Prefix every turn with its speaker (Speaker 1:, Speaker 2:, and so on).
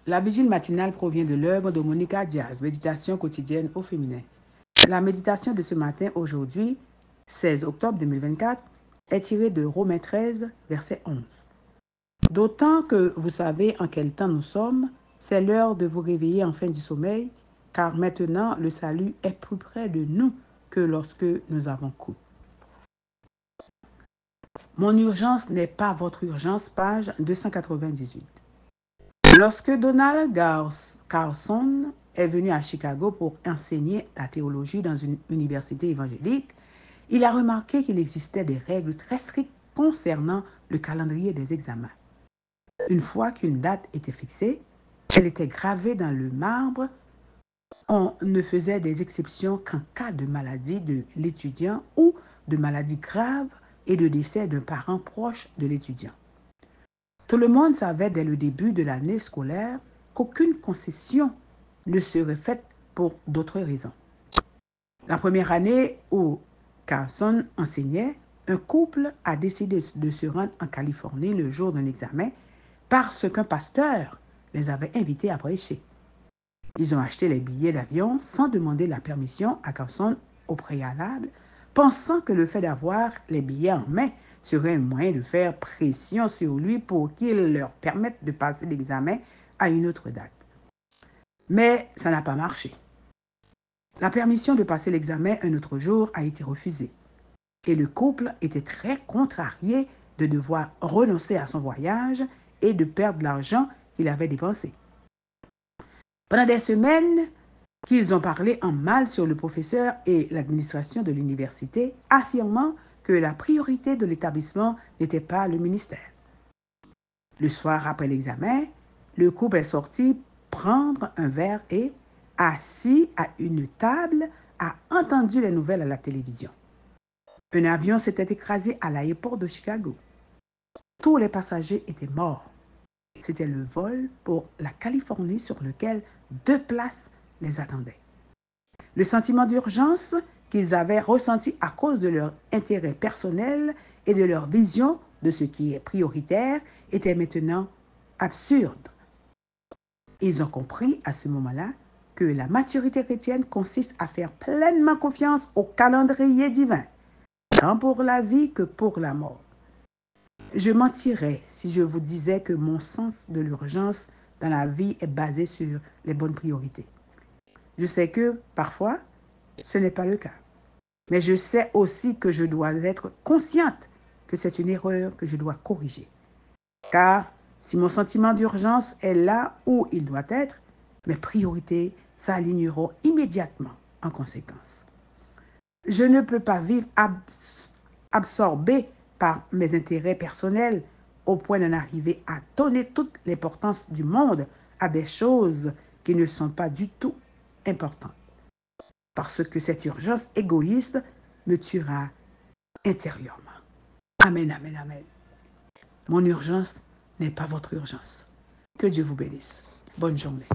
Speaker 1: La vigile matinale provient de l'œuvre de Monica Diaz, Méditation quotidienne au féminin. La méditation de ce matin, aujourd'hui, 16 octobre 2024, est tirée de Romains 13, verset 11. D'autant que vous savez en quel temps nous sommes, c'est l'heure de vous réveiller enfin du sommeil, car maintenant le salut est plus près de nous que lorsque nous avons cru. Mon urgence n'est pas votre urgence, page 298. Lorsque Donald Carson est venu à Chicago pour enseigner la théologie dans une université évangélique, il a remarqué qu'il existait des règles très strictes concernant le calendrier des examens. Une fois qu'une date était fixée, elle était gravée dans le marbre. On ne faisait des exceptions qu'en cas de maladie de l'étudiant ou de maladie grave et de décès d'un parent proche de l'étudiant. Tout le monde savait dès le début de l'année scolaire qu'aucune concession ne serait faite pour d'autres raisons. La première année où Carson enseignait, un couple a décidé de se rendre en Californie le jour d'un examen parce qu'un pasteur les avait invités à prêcher. Ils ont acheté les billets d'avion sans demander la permission à Carson au préalable, pensant que le fait d'avoir les billets en main serait un moyen de faire pression sur lui pour qu'il leur permette de passer l'examen à une autre date. Mais ça n'a pas marché. La permission de passer l'examen un autre jour a été refusée. Et le couple était très contrarié de devoir renoncer à son voyage et de perdre l'argent qu'il avait dépensé. Pendant des semaines, qu'ils ont parlé en mal sur le professeur et l'administration de l'université, affirmant que la priorité de l'établissement n'était pas le ministère. Le soir après l'examen, le couple est sorti prendre un verre et, assis à une table, a entendu les nouvelles à la télévision. Un avion s'était écrasé à l'aéroport de Chicago. Tous les passagers étaient morts. C'était le vol pour la Californie sur lequel 2 places les attendaient. Le sentiment d'urgence qu'ils avaient ressenti à cause de leur intérêt personnel et de leur vision de ce qui est prioritaire était maintenant absurde. Ils ont compris à ce moment-là que la maturité chrétienne consiste à faire pleinement confiance au calendrier divin, tant pour la vie que pour la mort. Je mentirais si je vous disais que mon sens de l'urgence dans la vie est basé sur les bonnes priorités. Je sais que, parfois, ce n'est pas le cas. Mais je sais aussi que je dois être consciente que c'est une erreur que je dois corriger. Car si mon sentiment d'urgence est là où il doit être, mes priorités s'aligneront immédiatement en conséquence. Je ne peux pas vivre absorbé par mes intérêts personnels au point d'en arriver à donner toute l'importance du monde à des choses qui ne sont pas du tout importantes. Parce que cette urgence égoïste me tuera intérieurement. Amen, amen, amen. Mon urgence n'est pas votre urgence. Que Dieu vous bénisse. Bonne journée.